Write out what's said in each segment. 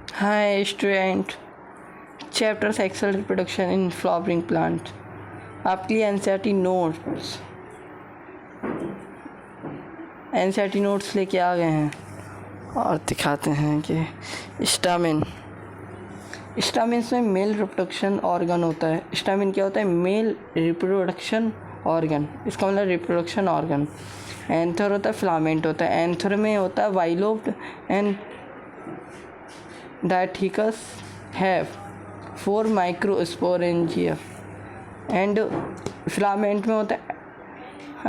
Hi student, chapter sexual reproduction in flowering plant. आपके लिए NCERT notes लेके आ गए हैं और दिखाते हैं कि स्टामिन्स में मेल रिप्रोडक्शन ऑर्गन होता है। स्टामिन क्या होता है? मेल रिप्रोडक्शन ऑर्गन, इसका मतलब रिप्रोडक्शन ऑर्गन। एंथर होता है, फिलामेंट होता है। एंथर में होता है bilobed and dithecous have 4 microsporangia and filament में होता है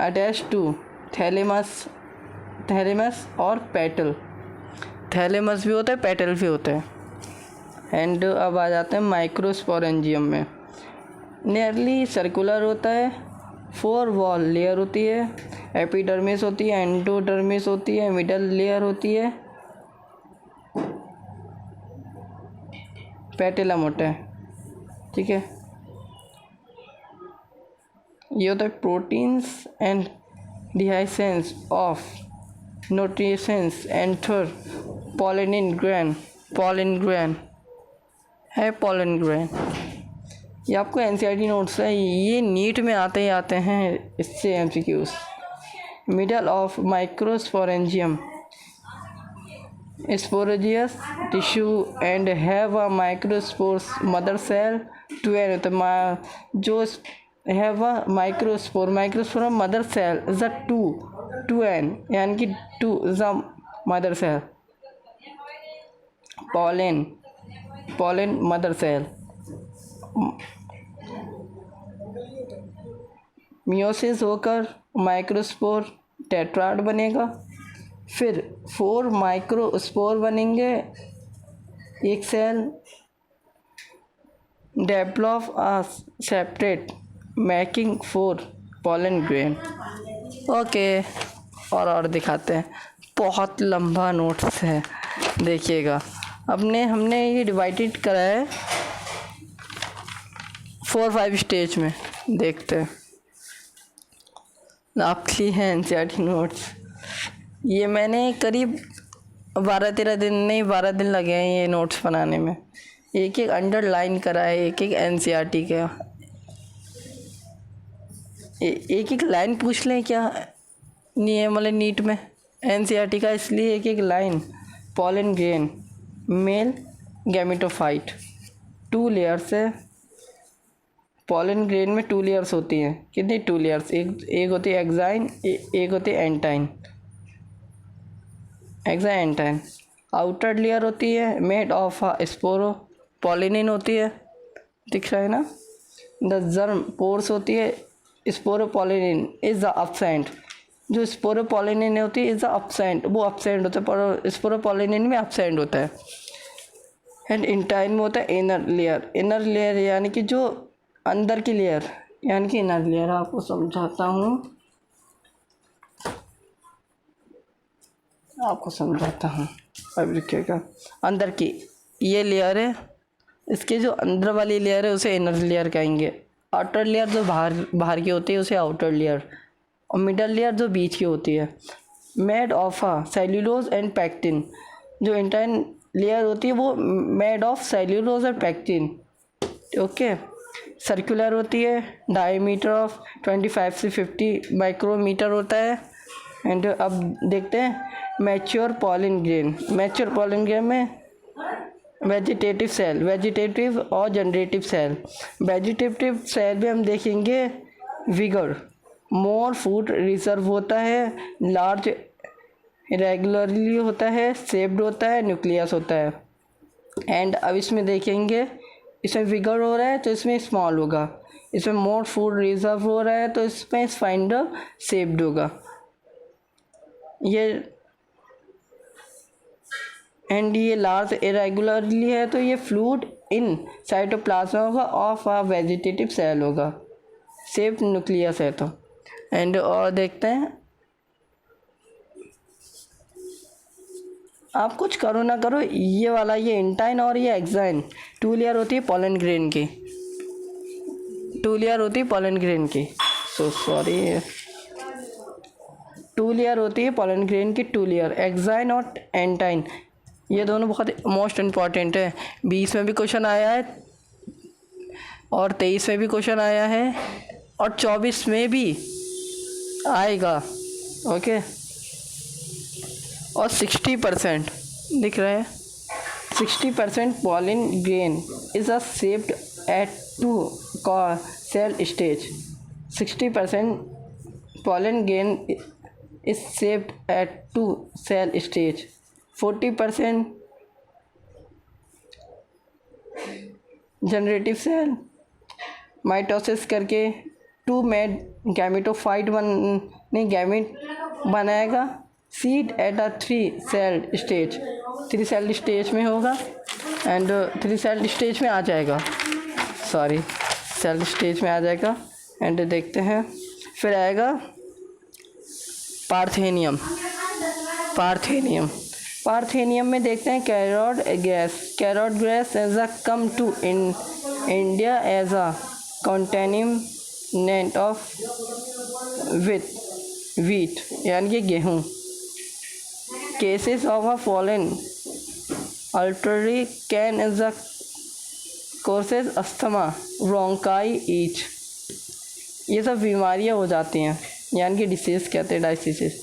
अटैच टू थैलेमस और पेटल। थैलेमस भी होता है, पेटल भी होता है। एंड अब आ जाते हैं माइक्रोस्पोरेंजियम में। नियरली सर्कुलर होता है, 4 वॉल लेयर होती है, एपिडर्मिस होती है, एंडोडर्मिस होती है, मिडल लेयर होती है, पेटेलम होता है। ठीक है, ये होता है proteins and dehiscence of nutritions enter pollen grain है। पॉलिन ग्रैन ये आपको एनसीईआरटी नोट्स है, ये नीट में आते ही आते हैं इससे MCQs. Middle of microsporangium sporogenous tissue and have a microspores mother cell two N, जो have a microspore mother cell is a two N, यानी कि 2 is a mother cell. Pollen mother cell. Meiosis होकर microspore tetrad बनेगा, फिर 4 microspore बनेंगे, एक cell develop a separate making 4 pollen grain. Okay, और दिखाते हैं। बहुत लंबा नोट्स है, देखिएगा। हमने ये डिवाइडेड करा है 4-5 स्टेज में। देखते हैं आपके लिए है एनसीईआरटी नोट्स। ये मैंने करीब 12 दिन लगे हैं ये नोट्स बनाने में। एक एक अंडरलाइन करा है, एक एक एनसीईआरटी का। एक एक लाइन पूछ लें क्या नहीं, मतलब नीट में एनसीईआरटी का, इसलिए एक एक line. Pollen grain male gametophyte, 2 layers है। पॉलन ग्रेन में 2 लेयर्स होती हैं। कितनी? 2 लेयर्स। एक होती है एक्साइन, एक होती है एंटाइन। एंटाइन आउटर लेयर होती है मेड ऑफ स्पोरो पॉलिनिन होती है, दिख रहा है ना। द जर्म पोर्स होती है स्पोरोपोलिनिन इज द अपसेंट। जो स्पोरोपोलिनिन होती है इज द अपसेंट, वो अपसेंट होता है, पर स्पोरोपोलिनिन में अपसेंट होता है। एंड इंटाइन में होता है इनर लेयर, यानी कि जो अंदर की लेयर, यानी कि इनर लेयर। आपको समझाता हूँ, अब रुकिएगा। अंदर की ये लेयर है, इसके जो अंदर वाली लेयर है उसे इनर लेयर कहेंगे। आउटर लेयर जो बाहर की होती है उसे आउटर लेयर, और मिडल लेयर जो बीच की होती है। Made of cellulose and pectin, जो इंटाइन लेयर होती है वो मेड ऑफ सेल्यूलोज और पैक्टिन। ओके, सर्कुलर होती है, डायमीटर ऑफ 25 से 50 माइक्रोमीटर होता है। एंड अब देखते हैं मैच्योर पॉलन ग्रेन में वेजिटेटिव और जनरेटिव सेल। वेजिटेटिव सेल में हम देखेंगे विगर, मोर फूड रिजर्व होता है, लार्ज रेगुलरली होता है, शेप्ड होता है, न्यूक्लियस होता है। एंड अब इसमें देखेंगे, इसमें विगर हो रहा है तो इसमें स्मॉल होगा, इसमें मोर फूड रिजर्व हो रहा है तो इसमें स्पाइंडल शेप्ड होगा। ये लार्ज इरेगुलरली है तो ये फ्लूइड इन साइटोप्लाज्म होगा ऑफ अ वेजिटेटिव सेल होगा, शेप्ड न्यूक्लियस है तो। एंड और देखते हैं, आप कुछ करो ना करो, ये वाला ये इंटाइन और ये एक्साइन 2 लेयर होती है पॉलन ग्रेन की, 2 लेयर होती है पॉलन ग्रेन की। सॉरी, 2 लेयर होती है पॉलन ग्रेन की, 2 लेयर एक्साइन और एंटाइन। ये दोनों बहुत मोस्ट इम्पॉर्टेंट है। 20 में भी क्वेश्चन आया है और 23 में भी क्वेश्चन आया है और 24 में भी आएगा। ओके, और 60% दिख रहा है, 60% pollen grain is a shaped at 2 cell stage. 60% pollen grain is shaped at 2 cell stage. 40% generative cell mitosis करके 2 मेड गैमेटोफाइट ने गैमेट बनाएगा। Shed at a 3 cell stage, 3 cell stage में होगा एंड 3 सेल स्टेज में आ जाएगा, sorry cell stage में आ जाएगा। And देखते हैं फिर आएगा पार्थेनियम। पार्थेनियम में देखते हैं carrot grass as a come to in India as a contaminant of wheat यानी कि गेहूँ। केसेस ऑफ अ फॉलन अल्टरी can as a causes asthma bronchi each. ये सब बीमारियाँ हो जाती हैं यानी कि डिसीज़ कहते हैं, डायसिस।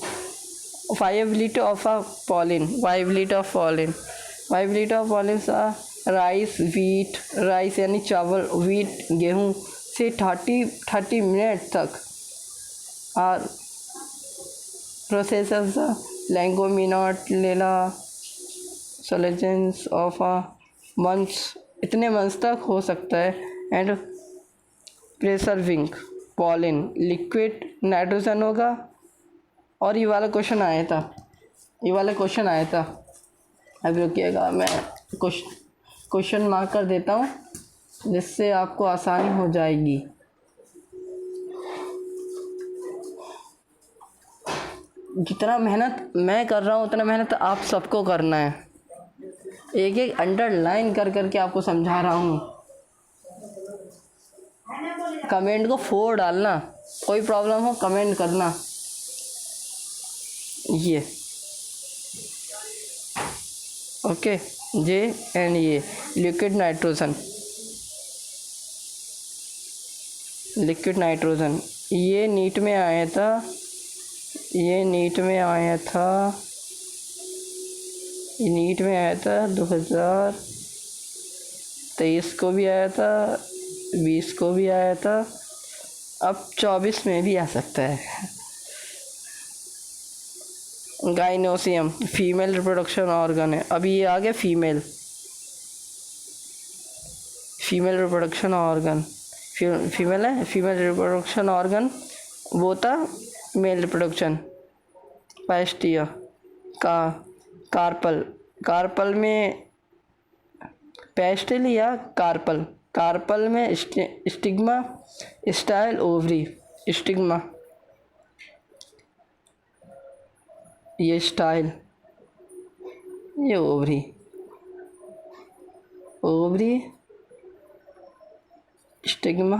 Viability of a pollen, viability of pollen rice wheat, rice यानी चावल, वीट गेहूँ से 30 मिनट तक और प्रोसेस लैंगोमिनट लेला सोलेजेंस ऑफ अ मंथ्स, इतने मंथ्स तक हो सकता है। एंड प्रेसर्विंग पॉलिन लिक्विड नाइट्रोजन होगा। और ये वाला क्वेश्चन आया था, अब रुकिएगा मैं क्वेश्चन मार्क कर देता हूँ जिससे आपको आसानी हो जाएगी। जितना मेहनत मैं कर रहा हूँ उतना मेहनत आप सबको करना है। एक एक अंडरलाइन कर करके आपको समझा रहा हूँ। कमेंट को 4 डालना, कोई प्रॉब्लम हो कमेंट करना। ये ओके, जे एंड ये लिक्विड नाइट्रोजन ये नीट में आया था, ये नीट में आया था 2023 को भी आया था, 20 को भी आया था, अब 24 में भी आ सकता है। गाइनोसियम फीमेल रिप्रोडक्शन ऑर्गन है, अभी ये आ गया फीमेल रिप्रोडक्शन ऑर्गन, फीमेल है, फीमेल रिप्रोडक्शन ऑर्गन वो था मेल रिप्रोडक्शन। पैस्टिया का कार्पल में पेस्टिल या कार्पल में स्टिग्मा, स्टाइल ओवरी, स्टिग्मा ये स्टाइल, ये ओवरी स्टिग्मा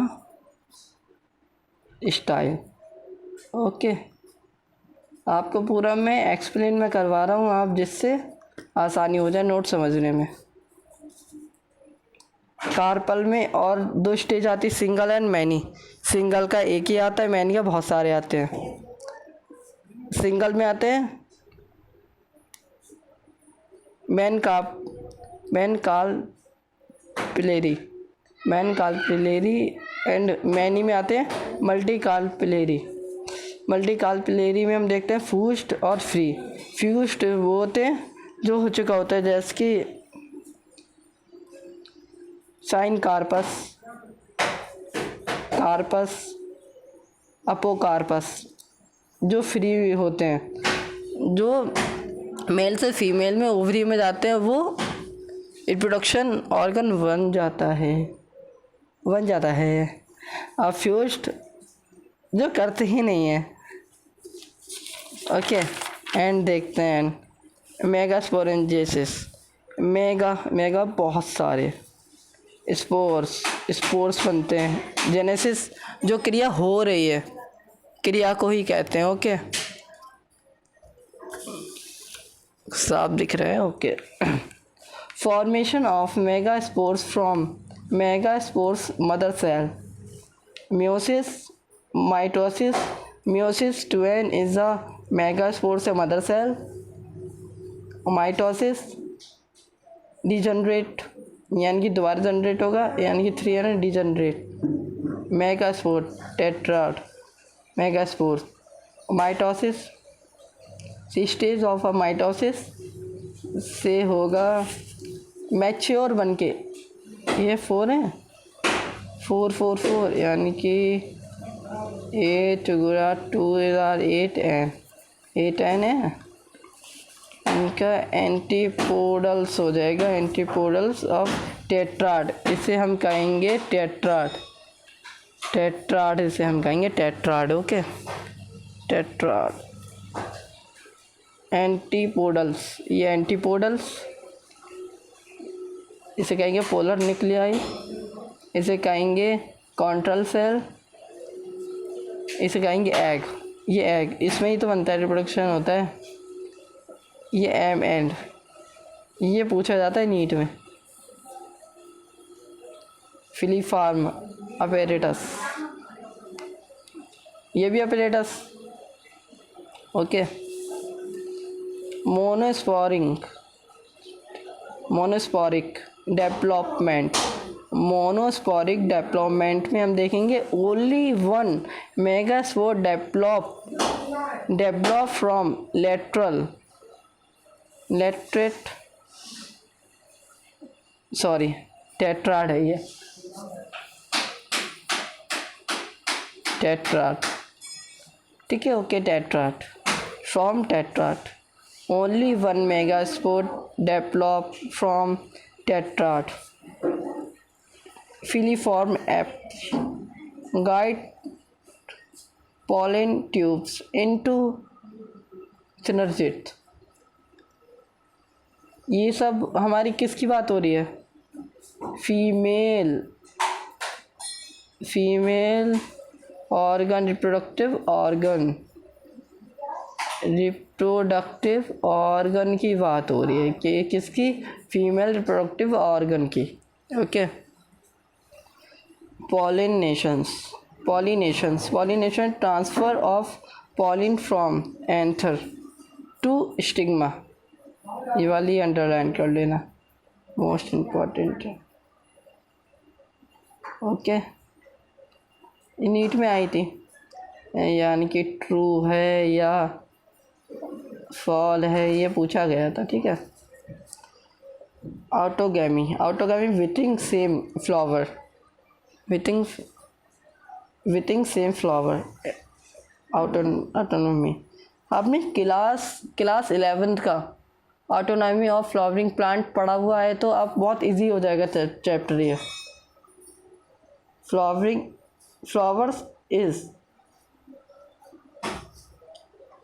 स्टाइल। ओके, आपको पूरा मैं एक्सप्लेन में करवा रहा हूँ आप जिससे आसानी हो जाए नोट समझने में। कार्पल में और 2 स्टेज आती, सिंगल एंड मैनी। सिंगल का एक ही आता है, मैनी का बहुत सारे आते हैं। सिंगल में आते हैं मैन कार्पेलेरी एंड मैनी में आते हैं मल्टी कार्पेलेरी में हम देखते हैं फ्यूज्ड और फ्री। फ्यूज्ड वो होते हैं जो हो चुका होता है, जैसे कि साइन कार्पस, अपोकार्पस, जो फ्री होते हैं, जो मेल से फीमेल में ओवरी में जाते हैं, वो रिप्रोडक्शन ऑर्गन बन जाता है। अब फ्यूज्ड जो करते ही नहीं है। ओके, एंड देखते हैं मेगास्पोरेंजेसिस। मेगा बहुत सारे स्पोर्स बनते हैं। जेनेसिस जो क्रिया हो रही है, क्रिया को ही कहते हैं। ओके, साफ दिख रहा है, okay. Formation of megaspores from megaspores mother cell, meiosis, mitosis, meiosis twin is a megaspore से mother cell, mitosis डिजनरेट यानी कि दोबारा जनरेट होगा, यानी कि 3 है ना, degenerate, megaspore tetrad megaspore, mitosis stage of a mitosis से होगा मैच्योर बन के, ये 4 है, 4 यानी कि 8 गुणा 2 8 एन 8 एन है, इनका एंटीपोडल्स हो जाएगा, एंटीपोडल्स ऑफ टेट्राड, इसे हम कहेंगे टेट्राड, टेट्राड इसे हम कहेंगे टेट्राड, ओके, टेट्राड एंटीपोडल्स, ये एंटीपोडल्स, इसे कहेंगे पोलर न्यूक्लियाई, इसे कहेंगे कॉन्ट्रल सेल, इसे कहेंगे एग, ये एग, इसमें ही तो बनता है, रिप्रोडक्शन होता है, ये एम एंड, ये पूछा जाता है नीट में, फिलीफार्म अपैरेटस, ये भी apparatus, okay. Monosporic development, monosporic development में हम देखेंगे only one megaspore develop from tetrad है ये, टेट्राड, ठीक है, okay, tetrad from tetrad, only one megaspore develop from tetrad, filiform guide pollen tubes into synergid। ये सब हमारी किसकी बात हो रही है, फीमेल ऑर्गन, रिप्रोडक्टिव ऑर्गन की बात हो रही है, कि किसकी, फीमेल रिप्रोडक्टिव ऑर्गन की, okay. pollination, transfer of pollen from anther to stigma, ये वाली अंडरलाइन कर लेना, मोस्ट इम्पॉर्टेंट है, ओके, ये नीट में आई थी, यानी कि ट्रू है या फॉल है, ये पूछा गया था, ठीक है। Autogamy within same flower, within same flower, autonomy, आपने क्लास 11th का ऑटोनॉमी ऑफ फ्लावरिंग प्लांट पढ़ा हुआ है, तो आप बहुत इजी हो जाएगा चैप्टर ये। फ्लावर्स इज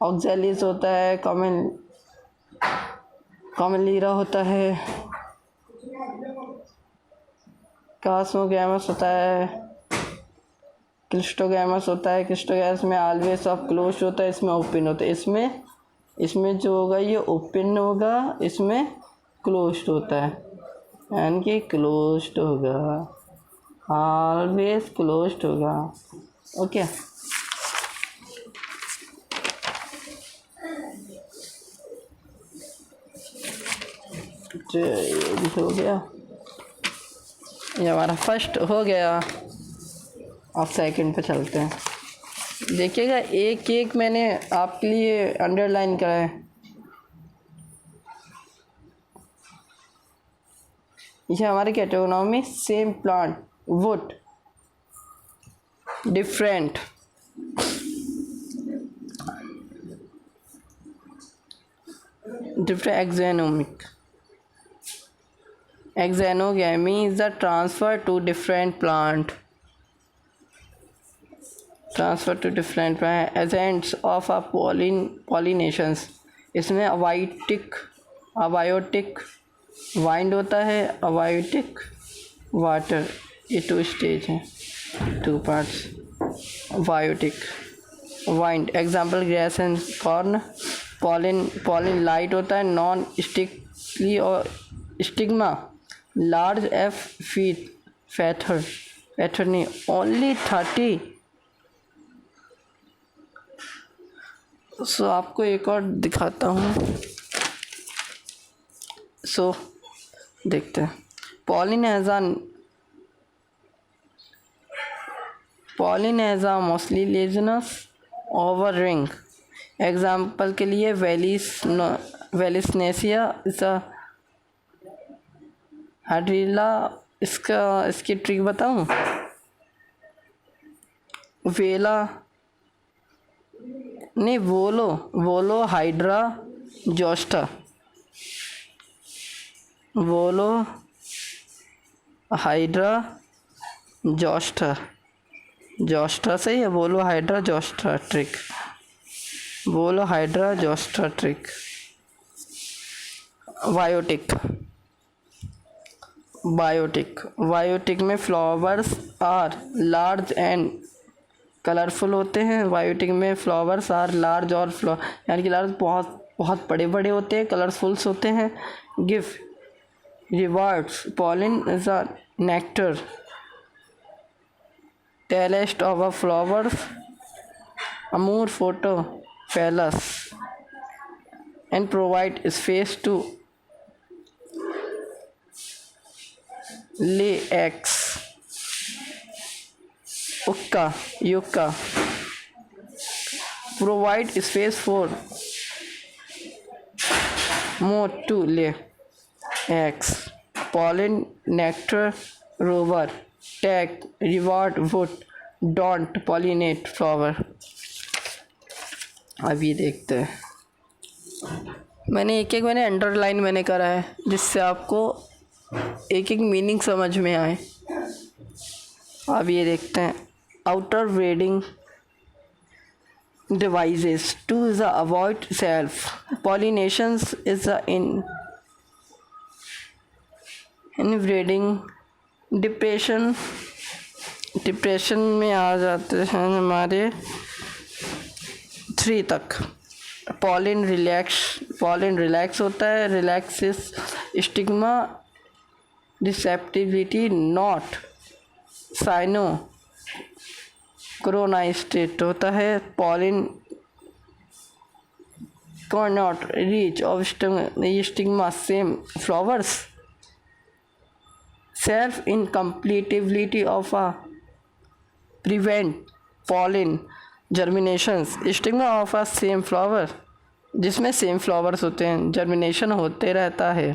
ऑक्जेलिस होता है, कॉमनलीरा होता है, कास्मोगैमस होता है, क्लिस्टोगैमस होता है, क्लिस्टोगैमस में ऑलवेज ऑफ क्लोज होता है, इसमें ओपन होता है, इसमें जो होगा ये ओपन होगा, इसमें क्लोज्ड होता है, यानी कि क्लोज्ड होगा, ऑलवेज क्लोज्ड होगा, ओके। ये भी हो गया, ये हमारा फर्स्ट हो गया। अब सेकंड पे चलते हैं, देखिएगा एक मैंने आपके लिए अंडरलाइन करा है, ये हमारे geitonogamy same plant would different exenogamy is the transfer to different plant agents of a pollinations, इसमें अबायोटिक वाइंड होता है, अबायोटिक वाटर, ये 2 स्टेज हैं, 2 parts, abiotic wind, example grass and corn, pollen light होता है, नॉन स्टिकली और stigma large F feet feather नहीं only 30। सो आपको एक और दिखाता हूँ। सो देखते हैं। पॉलिन हैज़ अ मोस्टली लेजनस ओवर रिंग। एग्जाम्पल के लिए वेलिसनेसिया इस हाइड्रिला। इसकी ट्रिक बताऊँ? वेला नहीं, वोलो हाइड्रा जोस्टा, वोलो हाइड्रा जोस्टा सही है। वोलो हाइड्रा जोस्टा ट्रिक। बायोटिक में flowers are large and colourful होते हैं। बायोटिक में फ्लावर्स आर लार्ज और यानी कि लार्ज बहुत बड़े बड़े होते हैं, कलरफुल्स होते हैं। Give rewards pollen is a nectar टेलेस्ट ऑफ अ फ्लावर्स अमूर फोटो फेलस and provide space to lay ex Yucca provide space for more to lay eggs. Pollen nectar rover tag reward wood don't pollinate flower। अब ये देखते हैं। मैंने underline करा है जिससे आपको एक मीनिंग समझ में आए। अब ये देखते हैं। Outer breeding devices to the avoid self pollinations is the inbreeding depression में आ जाते हैं हमारे 3 तक। पॉलिन रिलैक्स होता है। Relaxes stigma receptivity not synchronised होता है। Pollen cannot reach of stigma same flowers। self incompatibility of a prevent pollen germinations। Stigma of a same flower जिसमें सेम फ्लावर्स होते हैं, जर्मिनेशन होते रहता है।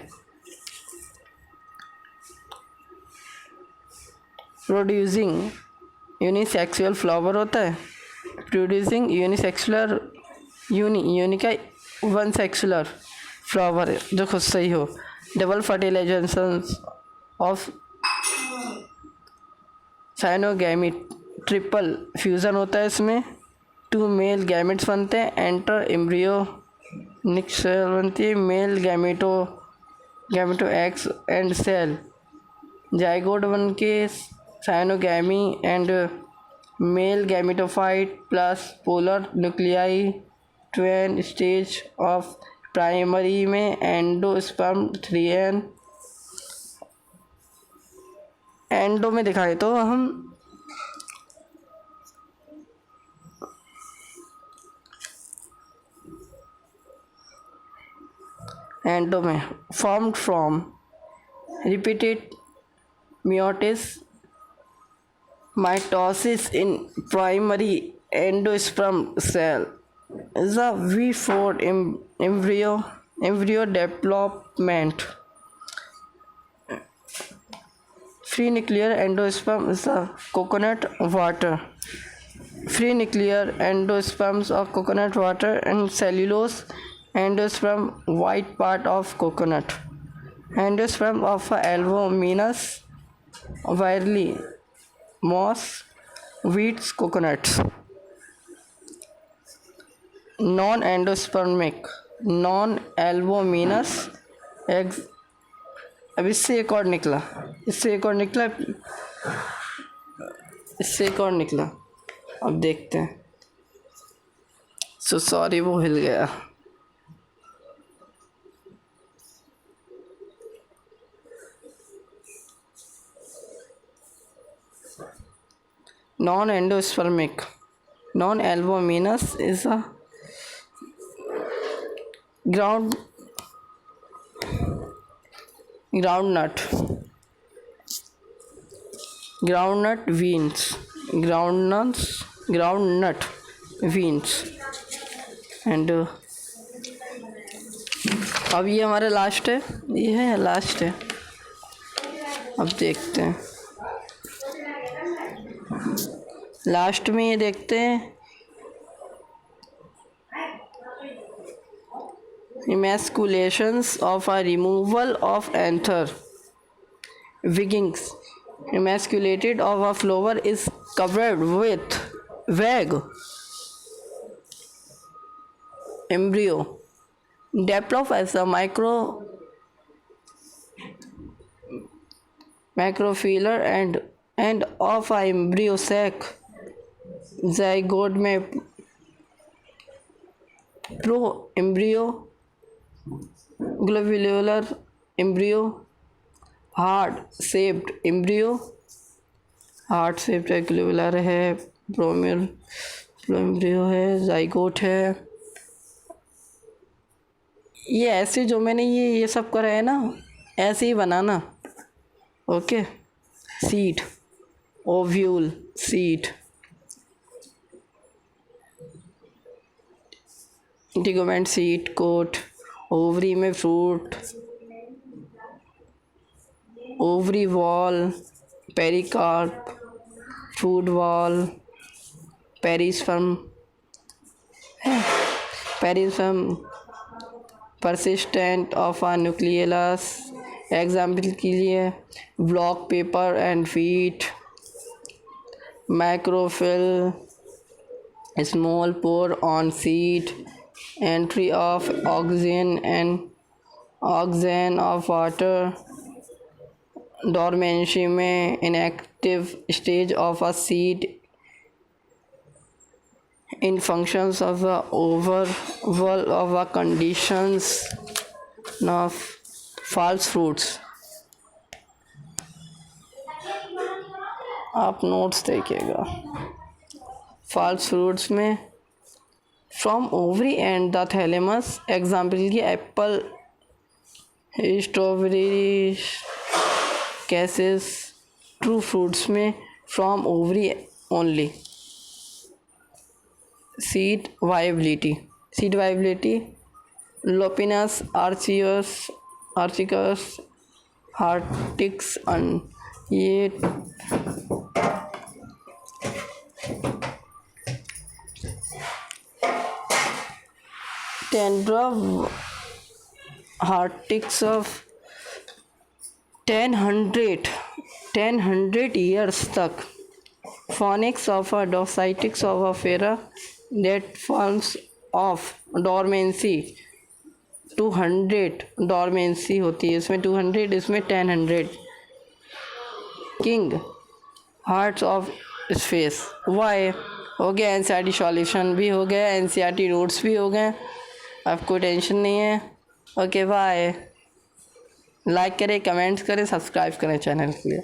प्रोड्यूसिंग यूनिसेक्सुअल फ्लावर होता है। प्रोड्यूसिंग यूनिसेक्सुलर यूनि का वन सेक्सुलर फ्लावर जो खुद से ही हो। Double fertilization of syngamy triple fusion होता है। इसमें 2 मेल गैमेट्स बनते हैं। एंटर एम्ब्रियो निक्सेल बनती है। Male gamete ex and cell zygote बन के syngamy and male gametophyte plus polar nuclei ट्वेन स्टेज ऑफ प्राइमरी में एंडोस्पर्म 3n। एंडो में दिखाए तो हम एंडो में formed from repeated meiosis mitosis in primary endosperm cell is a V4 embryo development। Free nuclear endosperm is a coconut water। Free nuclear endosperms of coconut water and cellulose endosperm white part of coconut। Endosperm of albuminous wirely moss wheats coconuts। Non endospermic non albuminous eggs. अब इससे एक और निकला अब देखते हैं। Sorry वो हिल गया। Non endospermic, non albuminous is a ground groundnut, groundnut beans, groundnut beans and अब ये हमारा लास्ट है, ये है लास्ट है। अब देखते हैं लास्ट में, ये देखते हैं emasculations of a removal of anther wiggings. Emasculated of a flower is covered with vague embryo develop as a macrophylla and of a embryo sac zygote में pro embryo globular embryo heart shaped embryo, heart shaped है, globular है, embryo है, zygote है। ये ऐसे जो मैंने ये सब करा है ना, ऐसे ही बनाना। Okay, seed, ovule, seed, tegument, seed, coat, ovary में fruit, ovary wall, pericarp, food wall, perisperm, persistent of a nucleus. Example के लिए black pepper and wheat, micropyle, small pore on seed, entry of oxygen of water, dormancy में inactive stage of a seed in functions of the overall of a conditions of false fruits। आप notes देखिएगा। false fruits में from ovary and the thalamus, example की apple, strawberry, cashews. True fruits में from ovary only। Seed viability, Lupinus arcticus, हार्टिक्स, ये tundra हार्टिक्स of 1000 years तक। Phoenix of a डोसाइटिक्स ऑफ अ फेरा that forms of dormancy 200 dormancy होती है, इसमें 200, इसमें 1000। किंग हार्ट्स ऑफ स्पेस, वाई हो गया। एनसीईआरटी सॉल्यूशन भी हो गया, एनसीईआरटी नोट्स भी हो गए, आपको टेंशन नहीं है। ओके बाय, लाइक करें, कमेंट्स करें, सब्सक्राइब करें चैनल के लिए।